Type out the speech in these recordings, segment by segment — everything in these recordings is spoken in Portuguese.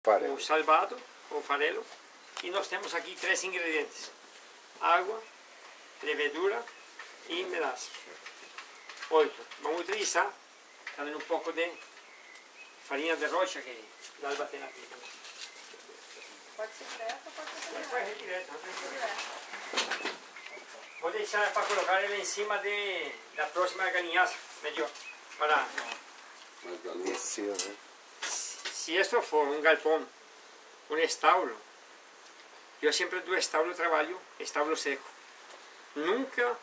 o salvado, o farelo. E nós temos aqui 3 ingredientes: água, levedura e melaço. 8. Vamos utilizar também um pouco de farinha de rocha que a Alba tem aqui. Pode ser direto ou pode ser Pode ser direto. Vou deixar para colocar ele em cima da próxima galinhaça, melhor. Para... Se isto for um galpão, um estábulo, eu sempre do estábulo trabalho estábulo seco. Nunca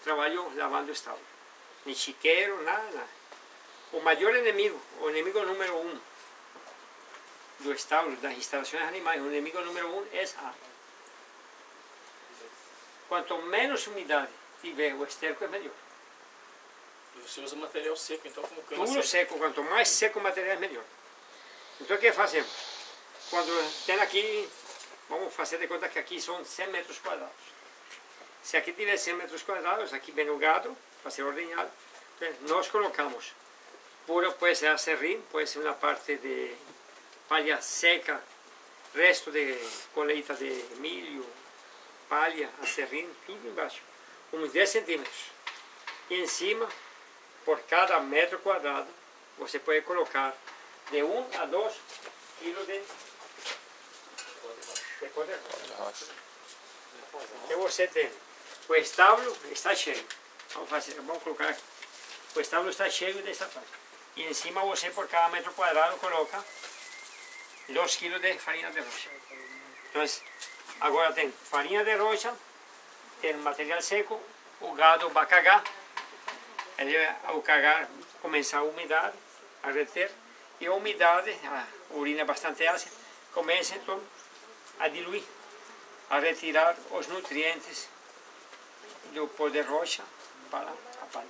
trabalho lavando estábulo. Nem chiqueiro, nada. O maior inimigo, o inimigo número 1 do estábulo, das instalações animais, o inimigo número 1 é a água. Quanto menos umidade tiver o esterco, é melhor. Você usa material seco, então, como cana Tudo seco, quanto mais seco o material, é melhor. Então, o que fazemos? Quando tem aqui, vamos fazer de conta que aqui são 100 metros quadrados. Se aqui tiver 100 metros quadrados, aqui vem o gado, para ser ordenhado, nós colocamos, pode ser acerrim, pode ser uma parte de palha seca, resto de colheita de milho, palha, acerrim, tudo embaixo, uns 10 centímetros. E em cima, por cada metro quadrado, você pode colocar de 1 a 2 quilos de pó de rocha. Então você tem, o estábulo está cheio. Vamos colocar aqui. O estábulo está cheio dessa parte. E em cima você, por cada metro quadrado, coloca 2 quilos de farinha de rocha. Então, agora tem farinha de rocha, tem material seco, o gado vai cagar. Ele, ao cagar, começa a umidade, a reter, e a umidade, a urina bastante ácida, começa então a diluir, a retirar os nutrientes do pó de rocha para a palha.